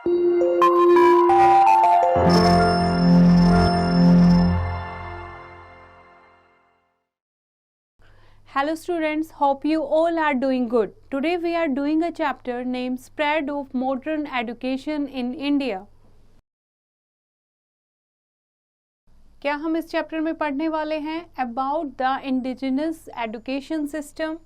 Hello students, hope you all are doing good. Today we are doing a chapter named Spread of Modern Education in India. क्या हम इस chapter में पढ़ने वाले हैं about the indigenous education system,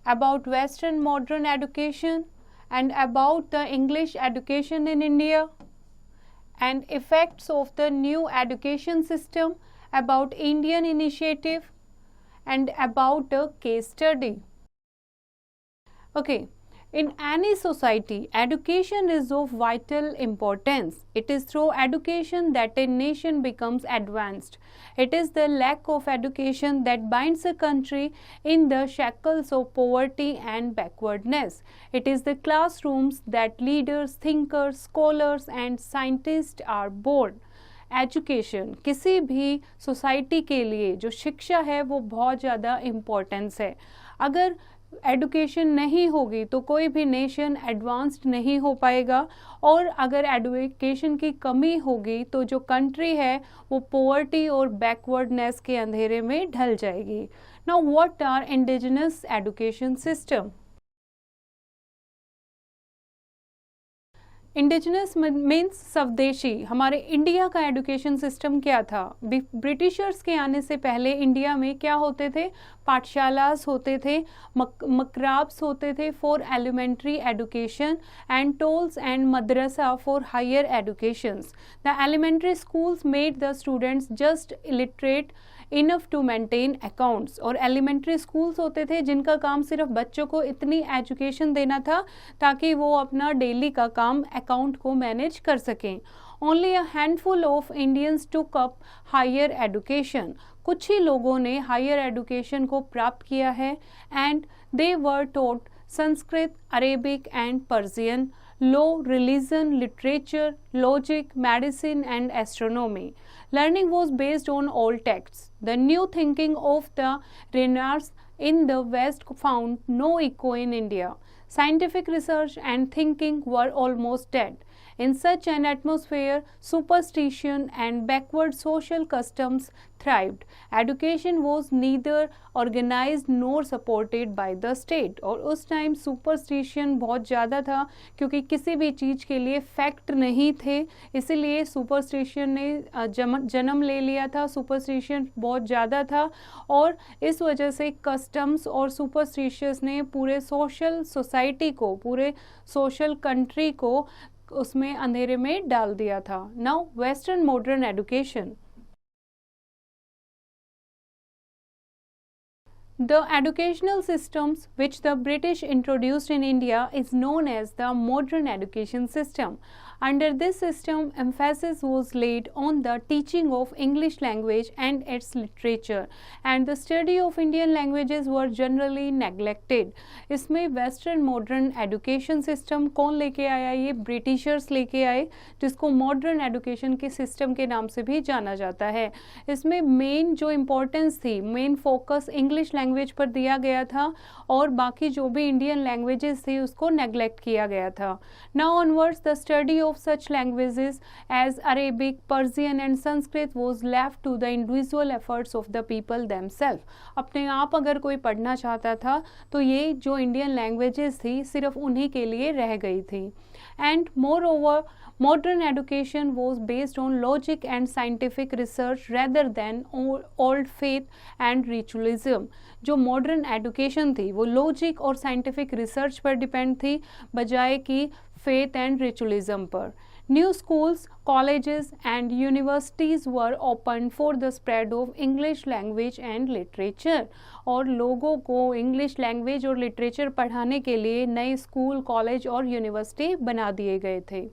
about western modern education and about the English education in India and effects of the new education system, about Indian initiative and about a case study. Okay, in any society, education is of vital importance. It is through education that a nation becomes advanced. It is the lack of education that binds a country in the shackles of poverty and backwardness. It is the classrooms that leaders, thinkers, scholars and scientists are born. Education किसी भी society के लिए जो शिक्षा है वो बहुत ज़्यादा इम्पोर्टेंस है. अगर एजुकेशन नहीं होगी तो कोई भी नेशन एडवांस्ड नहीं हो पाएगा, और अगर एजुकेशन की कमी होगी तो जो कंट्री है वो पॉवर्टी और बैकवर्डनेस के अंधेरे में ढल जाएगी. Now what are indigenous education system? Indigenous means स्वदेशी. हमारे इंडिया का एजुकेशन सिस्टम क्या था? ब्रिटिशर्स के आने से पहले इंडिया में क्या होते थे? पाठशालास होते थे, मकराब्स होते थे for elementary education and tols and madrasa for higher educations. The elementary schools made the students just illiterate enough to maintain accounts. और एलिमेंट्री स्कूल्स होते थे जिनका काम सिर्फ बच्चों को इतनी एजुकेशन देना था ताकि वो अपना डेली का काम अकाउंट को मैनेज कर सकें. Only a handful of Indians took up higher education. कुछ ही लोगों ने हायर एजुकेशन को प्राप्त किया है and they were taught Sanskrit, Arabic and Persian, law, religion, literature, logic, medicine and astronomy. Learning was based on old texts. The new thinking of the Renaissance in the West found no echo in India. Scientific research and thinking were almost dead. In such an atmosphere, superstition and backward social customs thrived. Education was neither organized nor supported by the state. और उस time superstition बहुत ज़्यादा था क्योंकि किसी भी चीज़ के लिए फैक्ट नहीं थे, इसीलिए सुपरस्टिशन ने जन्म ले लिया था. सुपरस्टिशन बहुत ज़्यादा था और इस वजह से कस्टम्स और सुपरस्टिशंस ने पूरे सोशल सोसाइटी को, पूरे सोशल कंट्री को उसमें अंधेरे में डाल दिया था. Now western modern education. The educational systems which the British introduced in India is known as the modern education system. Under this system, emphasis was laid on the teaching of English language and its literature, and the study of Indian languages were generally neglected. इसमें western modern education system कौन लेके आया? ये Britishers लेके आए, जिसको modern education के system के नाम से भी जाना जाता है. इसमें मेन जो इम्पोर्टेंस थी, मेन फोकस इंग्लिश लैंग्वेज पर दिया गया था और बाकी जो भी इंडियन लैंग्वेजेस थी उसको नेग्लेक्ट किया गया था. Now onwards the study of such languages as Arabic, Persian and Sanskrit was left to the individual efforts of the people themselves. अपने आप अगर कोई पढ़ना चाहता था तो ये जो इंडियन लैंग्वेजेस थी सिर्फ उन्हीं के लिए रह गई थी. And moreover, modern education was based on logic and scientific research rather than old faith and ritualism. जो मॉडर्न एजुकेशन थी वो लॉजिक और साइंटिफिक रिसर्च पर डिपेंड थी बजाय कि faith and ritualism पर. New schools, colleges and universities were opened for the spread of English language and literature. और लोगों को इंग्लिश लैंग्वेज और लिटरेचर पढ़ाने के लिए नए स्कूल, कॉलेज और यूनिवर्सिटी बना दिए गए थे.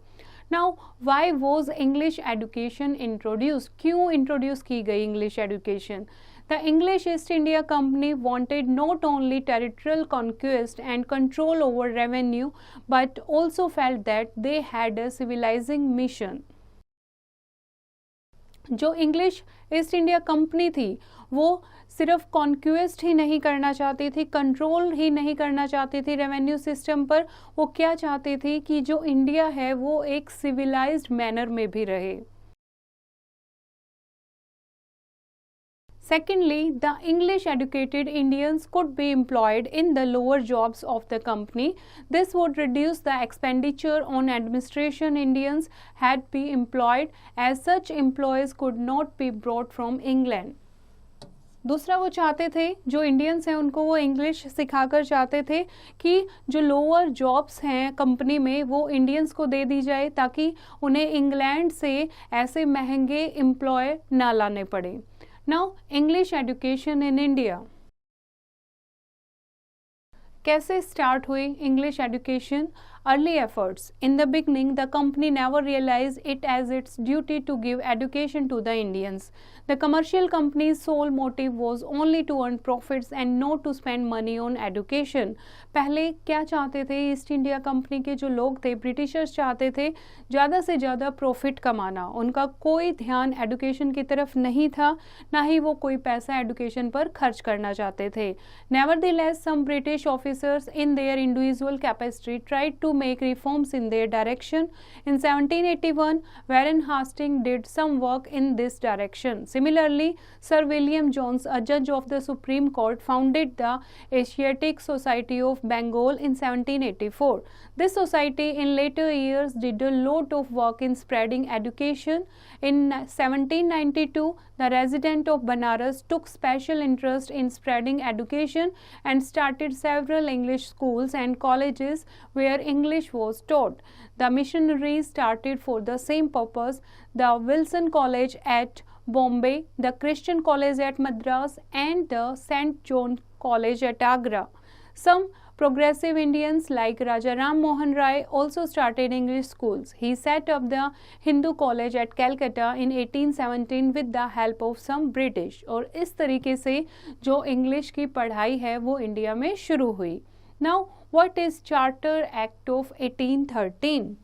Now, why was English education introduced? क्यों इंट्रोड्यूस की गई English education? The English East India Company wanted not only territorial conquest and control over revenue, but also felt that they had a civilizing mission. जो English east India company थी वो सिर्फ conquest ही नहीं करना चाहती थी, कंट्रोल ही नहीं करना चाहती थी रेवेन्यू सिस्टम पर, वो क्या चाहती थी कि जो इंडिया है वो एक सिविलाइज्ड मैनर में भी रहे। Secondly, the English educated Indians could be employed in the lower jobs of the company. This would reduce the expenditure on administration Indians had be employed, as such employees could not be brought from England. दूसरा वो चाहते थे, जो Indians हैं उनको वो English सिखाकर चाहते थे कि जो लोअर जॉब्स हैं कंपनी में वो इंडियंस को दे दी जाए ताकि उन्हें इंग्लैंड से ऐसे महंगे एम्प्लॉय ना लाने पड़े। Now English education in India. कैसे स्टार्ट हुई English education? Early efforts. In the beginning, the company never realized it as its duty to give education to the Indians. The commercial company's sole motive was only to earn profits and not to spend money on education. पहले क्या चाहते थे east India company के जो लोग थे, Britishers चाहते थे ज़्यादा से ज़्यादा प्रॉफिट कमाना, उनका कोई ध्यान एजुकेशन की तरफ नहीं था, ना ही वो कोई पैसा एजुकेशन पर खर्च करना चाहते थे। Nevertheless, some British officers in their individual capacity tried to make reforms in their direction. In 1781, Warren Hastings did some work in this direction. Similarly, Sir William Jones, a judge of the Supreme Court, founded the Asiatic Society of Bengal in 1784. This society in later years did a lot of work in spreading education. In 1792, the resident of Banaras took special interest in spreading education and started several English schools and colleges where English was taught. The missionaries started for the same purpose the Wilson College at Bombay, the Christian College at Madras, and the St. John College at Agra. Some progressive Indians like Raja Ram Mohan Rai also started English schools. He set up the Hindu College at Calcutta in 1817 with the help of some British. और इस तरीके से जो English की पढ़ाई है वो India में शुरू हुई। Now, what is Charter Act of 1813?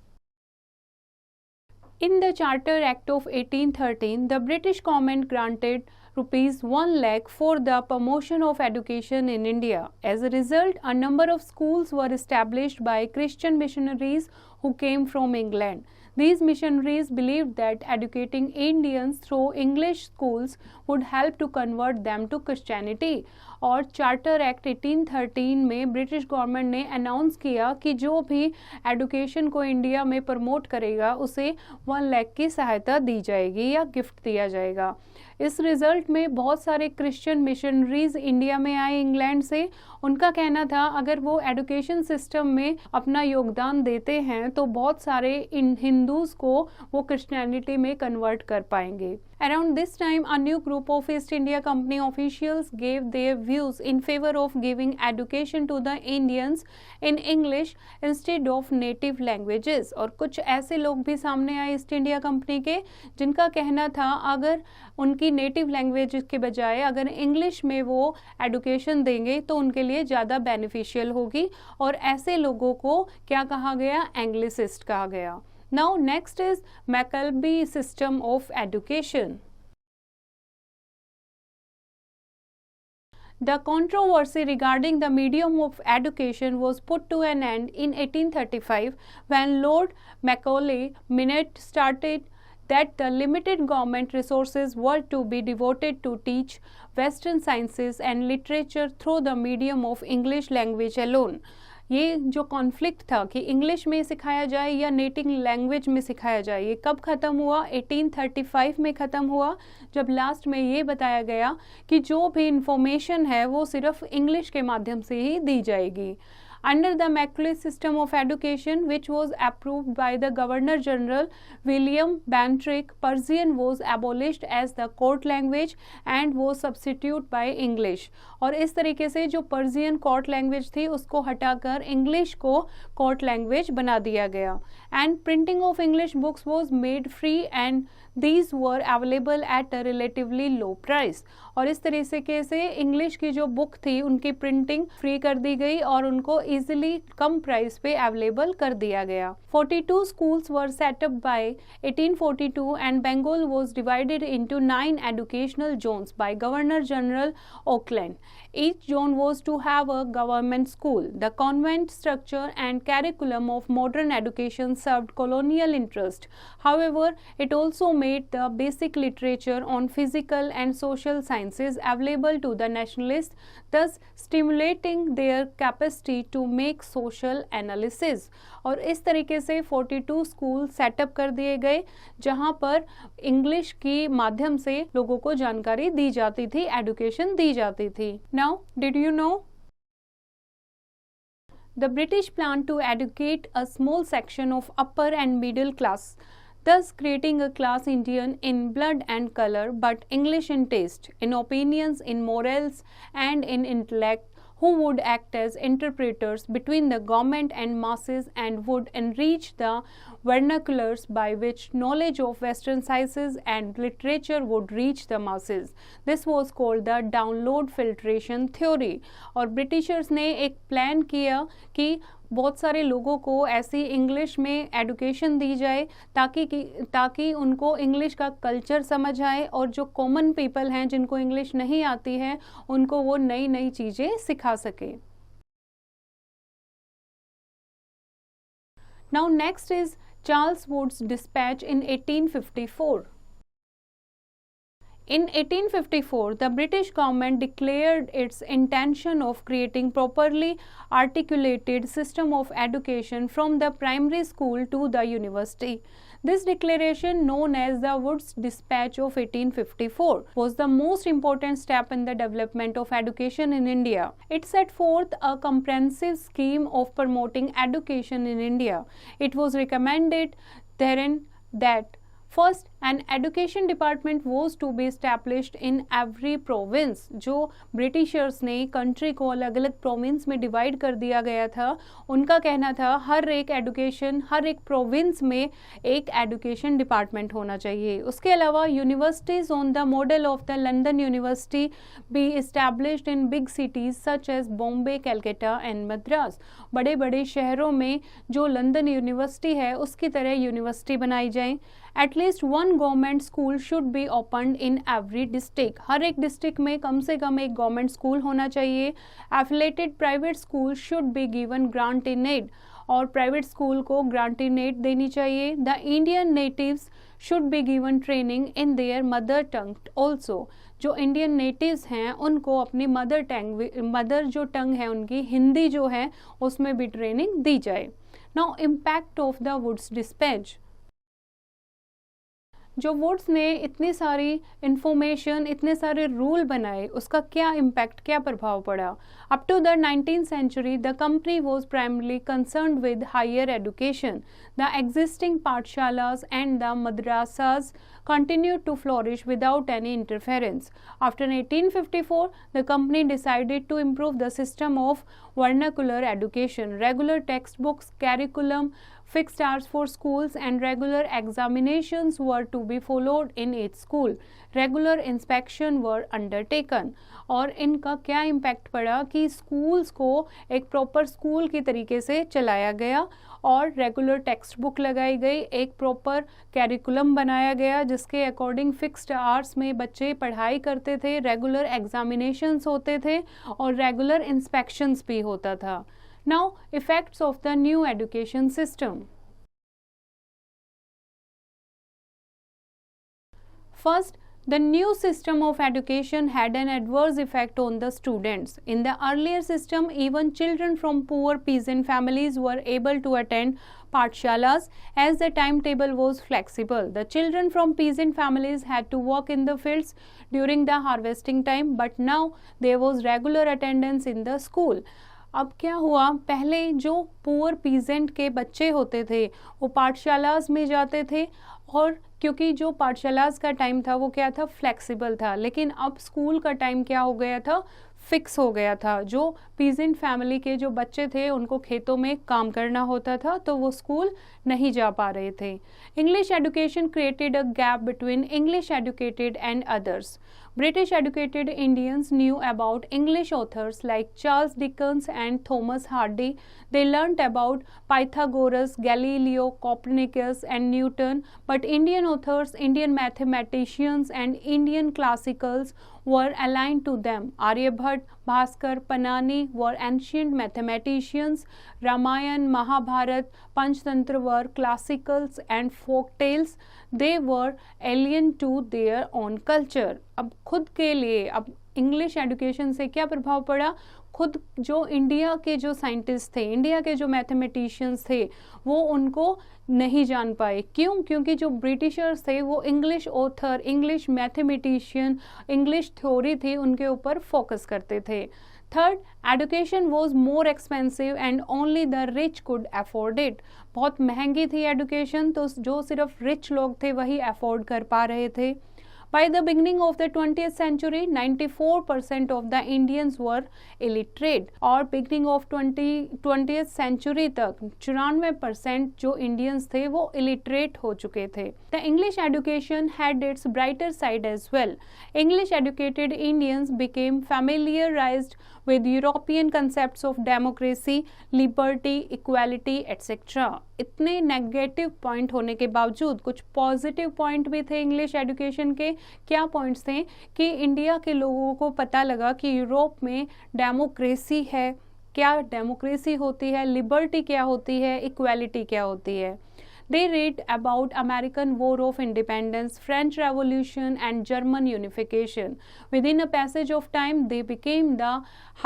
In the Charter Act of 1813, the British government granted rupees 1 lakh for the promotion of education in India. As a result, a number of schools were established by Christian missionaries who came from England. These missionaries believed that educating Indians through English schools would help to convert them to Christianity. और charter act 1813 में British government ने announce किया कि जो भी education को India में promote करेगा उसे 1 लाख की सहायता दी जाएगी या गिफ्ट दिया जाएगा। इस रिजल्ट में बहुत सारे क्रिश्चियन मिशनरीज इंडिया में आए इंग्लैंड से। उनका कहना था अगर वो एजुकेशन सिस्टम में अपना योगदान देते हैं तो बहुत सारे इन हिंदूज को वो क्रिश्चियनिटी में कन्वर्ट कर पाएंगे। Around this time, a new group of East India Company officials gave their views in favor of giving education to the Indians in English instead of native languages. और कुछ ऐसे लोग भी सामने आए ईस्ट इंडिया कंपनी के जिनका कहना था अगर उनकी नेटिव लैंग्वेज के बजाय अगर इंग्लिश में वो एजुकेशन देंगे तो उनके लिए ज़्यादा बेनिफिशियल होगी, और ऐसे लोगों को क्या कहा गया? एंग्लिसिस्ट कहा गया। Now next is Macclesby system of education. The controversy regarding the medium of education was put to an end in 1835 when Lord Macaulay Minett started that the limited government resources were to be devoted to teach Western sciences and literature through the medium of English language alone. ये जो conflict था कि English में सिखाया जाए या native language में सिखाया जाए, ये कब ख़त्म हुआ? 1835 में ख़त्म हुआ, जब लास्ट में ये बताया गया कि जो भी इंफॉर्मेशन है वो सिर्फ इंग्लिश के माध्यम से ही दी जाएगी। Under the Macaulay system of education, which was approved by the Governor General William Bantry, Persian was abolished as the court language and was substituted by English. और इस तरीके से जो पर्सियन कोर्ट लैंग्वेज थी उसको हटाकर इंग्लिश को court language बना दिया गया। And printing of English books was made free and these were available at a relatively low price. और इस तरीके से इंग्लिश की जो बुक थी उनकी प्रिंटिंग फ्री कर दी गई और उनको इजीली कम प्राइस पे अवेलेबल कर दिया गया। 42 schools were set up by 1842 and Bengal was divided into 9 educational zones by Governor General Auckland. Each zone was to have a government school. The convent structure and curriculum of modern education served colonial interest. However, it also made the basic literature on physical and social sciences available to the nationalists, thus stimulating their capacity to make social analysis. और इस तरीके से 42 school setup कर दिए गए जहां पर English के माध्यम से लोगों को जानकारी दी जाती थी, एजुकेशन दी जाती थी। Now did you know the British planned to educate a small section of upper and middle class, thus creating a class Indian in blood and color but English in taste, in opinions, in morals and in intellect, who would act as interpreters between the government and masses and would enrich the vernaculars by which knowledge of Western sciences and literature would reach the masses. This was called the download filtration theory. और Britishers ने एक plan किया कि बहुत सारे लोगों को ऐसी इंग्लिश में एडुकेशन दी जाए ताकि उनको इंग्लिश का कल्चर समझ आए और जो कॉमन पीपल हैं जिनको इंग्लिश नहीं आती है उनको वो नई नई चीज़ें सिखा सके। Now next is Charles Wood's dispatch in 1854. In 1854, the British government declared its intention of creating properly articulated system of education from the primary school to the university. This declaration, known as the Wood's Dispatch of 1854, was the most important step in the development of education in India. It set forth a comprehensive scheme of promoting education in India. It was recommended therein that First, an education department was to be established in every province. जो Britishers ने country को अलग अलग province में divide कर दिया गया था, उनका कहना था हर एक प्रोविंस में एक एजुकेशन डिपार्टमेंट होना चाहिए। उसके अलावा universities on the model of the London university be established in big cities such as Bombay, Calcutta and Madras. बड़े बड़े शहरों में जो लंदन यूनिवर्सिटी है उसकी तरह यूनिवर्सिटी बनाई जाए। At least one government school should be opened in every district. हर एक डिस्ट्रिक्ट में कम से कम एक गवर्नमेंट स्कूल होना चाहिए। Affiliated private schools should be given grant in aid. और प्राइवेट स्कूल को ग्रांट इन एड देनी चाहिए। The Indian natives should be given training in their mother tongue also. जो इंडियन नेटिव्स हैं उनको अपनी मदर जो टंग है उनकी हिंदी जो है उसमें भी ट्रेनिंग दी जाए। Now impact of the Wood's despatch. जो वुड्स ने इतनी सारी इंफॉर्मेशन, इतने सारे रूल बनाए, उसका क्या इम्पैक्ट, क्या प्रभाव पड़ा। Up to the 19th century, the company was primarily concerned with higher education. The existing pathshalas and the madrasas continued to flourish without any interference. After 1854, the company decided to improve the system of vernacular education. Regular textbooks, curriculum, fixed hours for schools and regular examinations were to be followed in each school. Regular inspection were undertaken. और इनका क्या impact पड़ा कि schools को एक proper school की तरीके से चलाया गया और रेगुलर टेक्स्ट बुक लगाई गई, एक प्रॉपर कैरिकुलम बनाया गया जिसके अकॉर्डिंग फिक्स्ड आवर्स में बच्चे पढ़ाई करते थे, रेगुलर एग्जामिनेशंस होते थे और रेगुलर इंस्पेक्शंस भी होता था। Now, effects of the new education system. First, the new system of education had an adverse effect on the students. In the earlier system, even children from poor peasant families were able to attend pathshalas as the timetable was flexible. The children from peasant families had to work in the fields during the harvesting time, but now there was regular attendance in the school. अब क्या हुआ, पहले जो poor peasant के बच्चे होते थे वो पाठशालास में जाते थे और क्योंकि जो पाठशालास का टाइम था वो क्या था, फ्लेक्सिबल था, लेकिन अब स्कूल का टाइम क्या हो गया था, फिक्स हो गया था। जो पीजेंट फैमिली के जो बच्चे थे उनको खेतों में काम करना होता था, तो वो स्कूल नहीं जा पा रहे थे। English education created a gap between English educated and others. British educated Indians knew about English authors like Charles Dickens and Thomas Hardy. They learnt about Pythagoras, Galileo, Copernicus and Newton, but Indian authors, Indian mathematicians and Indian classicals were aligned to them. Aryabhatta, Bhaskar, Panani were ancient mathematicians. Ramayana, Mahabharata, Panchtantra were classicals and folk tales. They were alien to their own culture. अब खुद के लिए अब English education से क्या प्रभाव पड़ा? खुद जो इंडिया के जो साइंटिस्ट थे, इंडिया के जो मैथमेटिशियंस थे, वो उनको नहीं जान पाए। क्यों? क्योंकि जो ब्रिटिशर्स थे वो English author, English mathematician, English theory थी, उनके ऊपर फोकस करते थे। Third, education was more expensive and only the rich could afford it. बहुत महंगी थी एजुकेशन, तो जो सिर्फ रिच लोग थे वही अफोर्ड कर पा रहे थे। By the beginning of the 20th century, 94% of the Indians were illiterate, और beginning of 20th century तक 94% जो Indians थे वो illiterate हो चुके थे। The English education had its brighter side as well. English educated Indians became familiarized with European concepts of democracy, liberty, equality, etc. इतने negative point होने के बावजूद कुछ पॉजिटिव पॉइंट भी थे इंग्लिश एजुकेशन के। क्या पॉइंट्स थे? कि इंडिया के लोगों को पता लगा कि यूरोप में डेमोक्रेसी है, क्या डेमोक्रेसी होती है, लिबर्टी क्या होती है, इक्वालिटी क्या होती है। They read about American War of Independence, French Revolution and German unification. Within a passage of time, they became the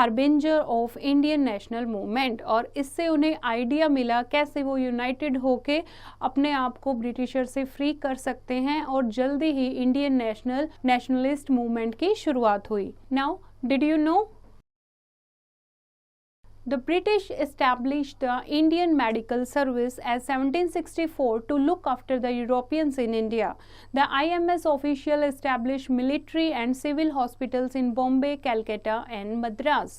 harbinger of Indian national movement. और इससे उन्हें आइडिया मिला कैसे वो यूनाइटेड होके अपने आप को ब्रिटिशर से फ्री कर सकते हैं, और जल्दी ही इंडियन नेशनलिस्ट मूवमेंट की शुरुआत हुई। Now, did you know? The British established the Indian Medical Service as 1764 to look after the Europeans in India. The IMS official established military and civil hospitals in Bombay, Calcutta and Madras.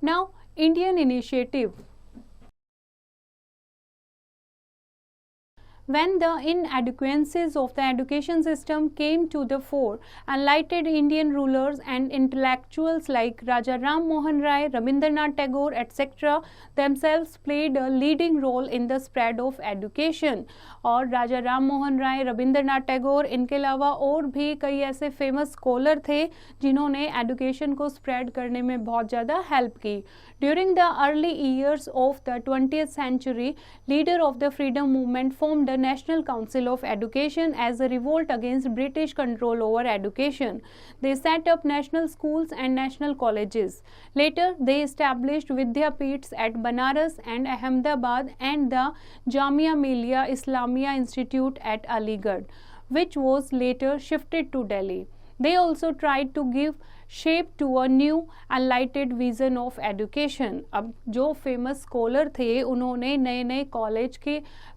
Now, Indian initiative. When the inadequacies of the education system came to the fore, enlightened Indian rulers and intellectuals like Raja Ram Mohan Rai, Rabindranath Tagore, etc. themselves played a leading role in the spread of education. और राजा राम मोहन राय, रविंद्रनाथ टैगोर, इनके अलावा और भी कई ऐसे famous scholar थे जिन्होंने education को स्प्रेड करने में बहुत ज़्यादा हेल्प की। During the early years of the 20th century, leader of the freedom movement formed the National Council of Education as a revolt against British control over education. They set up national schools and national colleges. Later, they established Vidyapeeths at Banaras and Ahmedabad and the Jamia Millia Islamia Institute at Aligarh, which was later shifted to Delhi. They also tried to give shape to a new enlightened vision of education. अब जो famous scholar थे उन्होंने नए नए college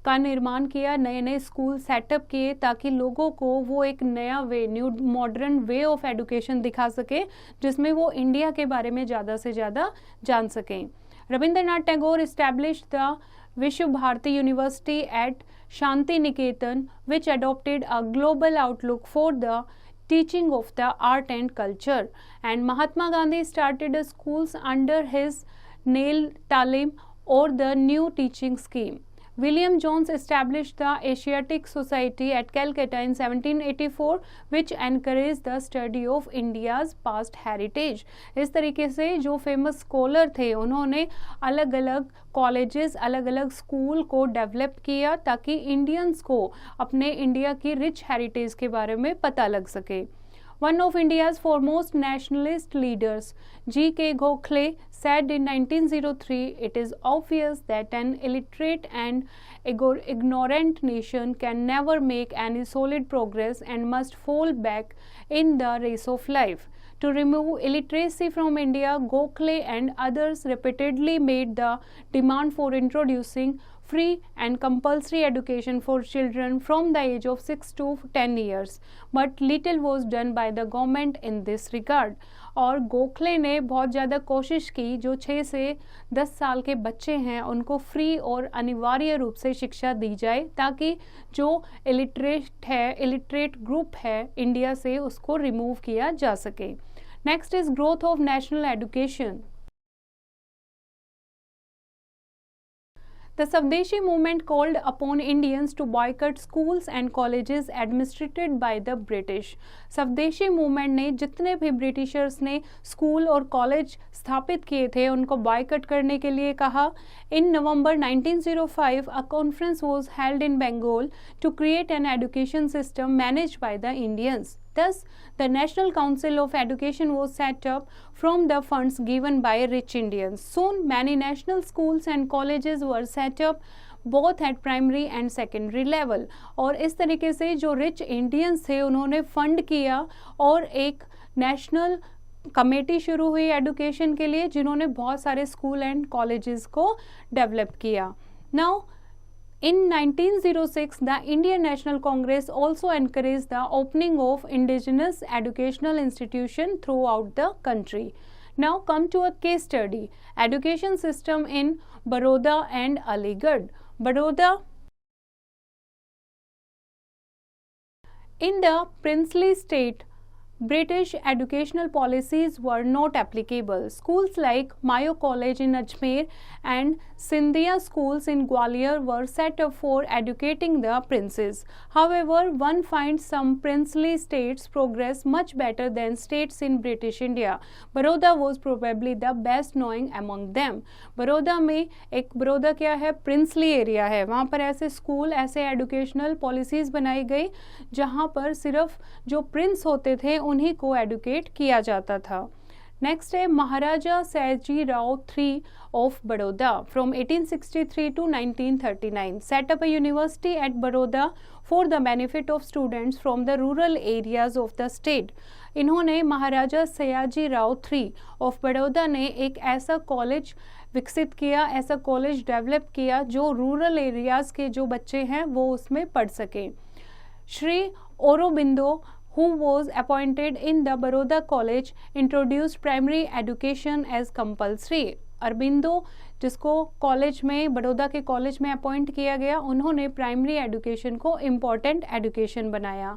का निर्माण किया, नए नए स्कूल सेटअप किए ताकि लोगों को वो एक नया way, new modern way of education दिखा सके जिसमें वो इंडिया के बारे में ज़्यादा से ज़्यादा जान सकें। Rabindranath Tagore established the Vishwa Bharati University at Shanti Niketan, which adopted a global outlook for the teaching of the art and culture, and Mahatma Gandhi started schools under his Nail Talim or the new teaching scheme. William Jones established the Asiatic Society at Calcutta in 1784, which encouraged the study of India's past heritage. इस तरीके से जो famous scholar थे उन्होंने अलग अलग colleges, अलग अलग स्कूल को डेवलप किया ताकि इंडियंस को अपने इंडिया की रिच हेरिटेज के बारे में पता लग सके। One of India's foremost nationalist leaders, G.K. Gokhale, said in 1903, "It is obvious that an illiterate and ignorant nation can never make any solid progress and must fall back in the race of life. To remove illiteracy from India, Gokhale and others repeatedly made the demand for introducing free and compulsory education for children from the age of 6 to 10 years. But little was done by the government in this regard. और गोखले ने बहुत ज़्यादा कोशिश की जो 6 से 10 साल के बच्चे हैं उनको फ्री और अनिवार्य रूप से शिक्षा दी जाए ताकि जो इलिटरेट ग्रुप है इंडिया से उसको रिमूव किया जा सके. Next is growth of national education. The Swadeshi movement called upon Indians to boycott schools and colleges administered by the British. स्वदेशी मूवमेंट ने जितने भी ब्रिटिशर्स ने स्कूल और कॉलेज स्थापित किए थे उनको बॉयकॉट करने के लिए कहा. In November 1905, a conference was held in Bengal to create an education system managed by the Indians. Thus, the National Council of Education was set up from the funds given by rich Indians. Soon, many national schools and colleges were set up both at primary and secondary level. और इस तरीके से जो rich Indians थे उन्होंने fund किया और एक नेशनल कमेटी शुरू हुई एजुकेशन के लिए जिन्होंने बहुत सारे स्कूल एंड कॉलेजेस को डेवलप किया. Now in 1906, the Indian National Congress also encouraged the opening of indigenous educational institutions throughout the country. Now come to a case study. Education system in Baroda and Aligarh. Baroda. In the princely state, British educational policies were not applicable. Schools like Mayo College in Ajmer and Scindia schools in Gwalior were set up for educating the princes. However, one finds some princely states progress much better than states in British India. Baroda was probably the best knowing among them. Baroda में एक बड़ौदा क्या है princely area है, वहाँ पर ऐसे school ऐसे educational policies बनाई गई जहाँ पर सिर्फ जो प्रिंस होते थे उन्हीं को एडुकेट किया जाता था. नेक्स्ट है Maharaja Sayaji Rao III of Baroda from 1863 to 1939 set up a university at Baroda for the benefit of students from the rural areas of the state. इन्होंने महाराजा सयाजी राव III ऑफ बड़ौदा ने एक ऐसा कॉलेज विकसित किया, ऐसा कॉलेज डेवलप किया जो रूरल एरियाज़ के जो बच्चे हैं वो उसमें पढ़ सकें. Shri Aurobindo who was appointed in the Baroda College introduced primary education as compulsory. Aurobindo जिसको कॉलेज में बड़ौदा के कॉलेज में अपॉइंट किया गया उन्होंने प्राइमरी एजुकेशन को इम्पॉर्टेंट एजुकेशन बनाया.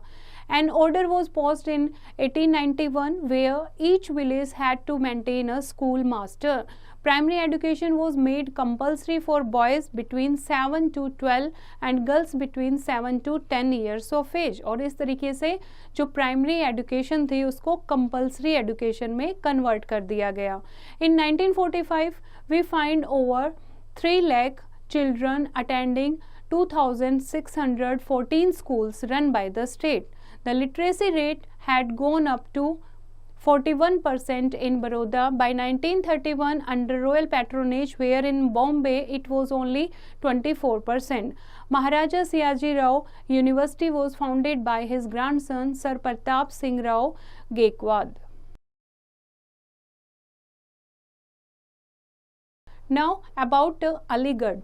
An order was passed in 1891 where each village had to maintain a school master. Primary education was made compulsory for boys between 7 to 12 and girls between 7 to 10 years of age. और इस तरीके से जो primary education थी उसको compulsory education में convert कर दिया गया. In 1945 we find over 3 lakh children attending 2,614 schools run by the state. The literacy rate had gone up to 41% in Baroda by 1931 under royal patronage, where in Bombay it was only 24%. Maharaja Sayaji Rao University was founded by his grandson Sir Pratap Singh Rao Gaikwad. Now about Aligarh.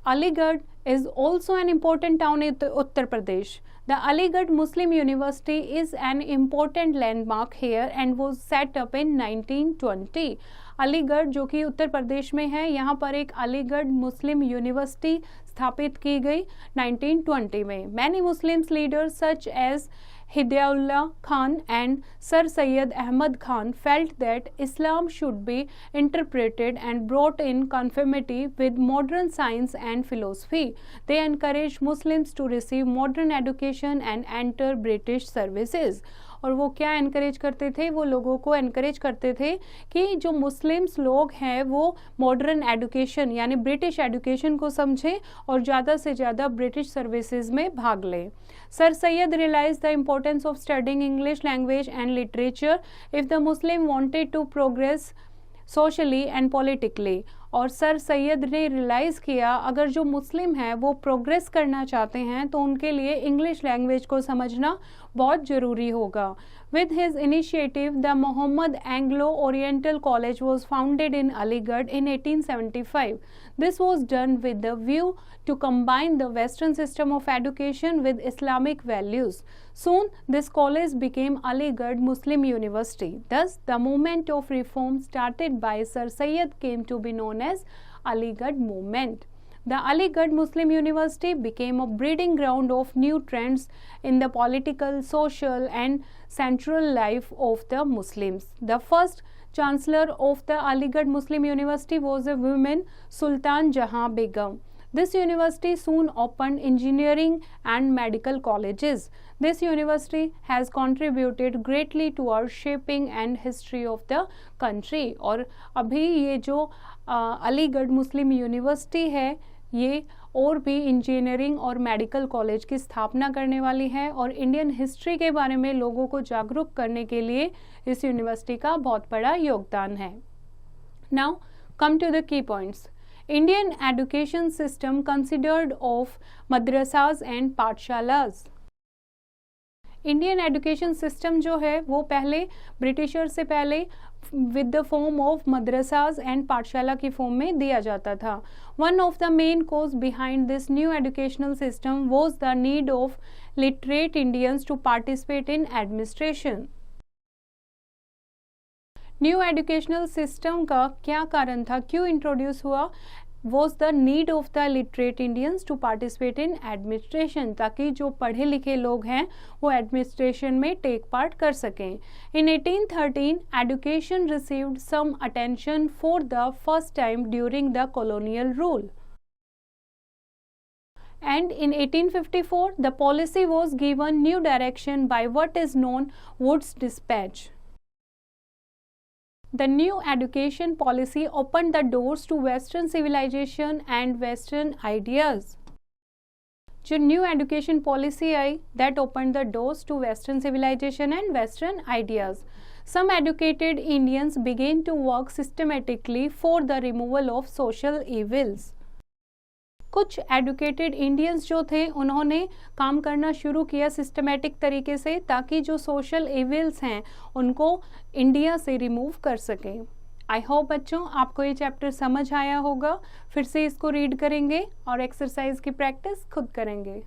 Aligarh is also an important town in Uttar Pradesh. The Aligarh Muslim University is an important landmark here and was set up in 1920. Aligarh जो कि उत्तर प्रदेश में है, यहाँ पर एक अलीगढ़ मुस्लिम university स्थापित की गई 1920 में. Many Muslim leaders such as Hidayatullah Khan and Sir Syed Ahmad Khan felt that Islam should be interpreted and brought in conformity with modern science and philosophy. They encouraged Muslims to receive modern education and enter British services. और वो क्या encourage करते थे, वो लोगों को encourage करते थे कि जो मुस्लिम्स लोग हैं वो मॉडर्न एजुकेशन यानी ब्रिटिश एजुकेशन को समझें और ज़्यादा से ज़्यादा ब्रिटिश सर्विसेज में भाग लें. Sir Syed realise the importance of studying English language and literature if the Muslim wanted to progress socially and politically. और सर सैयद ने रियलाइज़ किया अगर जो मुस्लिम हैं वो प्रोग्रेस करना चाहते हैं तो उनके लिए इंग्लिश लैंग्वेज को समझना बहुत ज़रूरी होगा. With his initiative, the Muhammad Anglo-Oriental College was founded in Aligarh in 1875. This was done with the view to combine the Western system of education with Islamic values. Soon, this college became Aligarh Muslim University. Thus, the movement of reform started by Sir Syed came to be known as Aligarh movement. The Aligarh Muslim University became a breeding ground of new trends in the political, social and central life of the Muslims. The first chancellor of the Aligarh Muslim University was a woman, Sultan Jahan Begum. This university soon opened engineering and medical colleges. This university has contributed greatly towards shaping and history of the country. और अभी ये जो अलीगढ़ मुस्लिम university है ये और भी engineering और medical college की स्थापना करने वाली है और इंडियन हिस्ट्री के बारे में लोगों को जागरूक करने के लिए इस यूनिवर्सिटी का बहुत बड़ा योगदान है. Now come to the key points. Indian education system considered of madrasas and pathshalas. Indian education system जो है वो पहले ब्रिटिशर से पहले with the form of madrasas and pathshala की फॉर्म में दिया जाता था. One of the main cause behind this new educational system was the need of literate Indians to participate in administration. New educational system का क्या कारण था, क्यों इंट्रोड्यूस हुआ? was the need of the literate Indians to participate in administration, ताकि जो पढ़े लिखे लोग हैं वो एडमिनिस्ट्रेशन में टेक पार्ट कर सकें. In 1813, education received some attention for the first time during the colonial rule. And in 1854, the policy was given new direction by what is known Wood's Dispatch. The new education policy opened the doors to Western civilization and Western ideas. जो new education policy I, that opened the doors to Western civilization and Western ideas. Some educated Indians began to work systematically for the removal of social evils. कुछ educated Indians जो थे उन्होंने काम करना शुरू किया systematic तरीके से ताकि जो सोशल इविल्स हैं उनको इंडिया से रिमूव कर सकें. आई होप बच्चों आपको ये चैप्टर समझ आया होगा. फिर से इसको रीड करेंगे और एक्सरसाइज की प्रैक्टिस खुद करेंगे.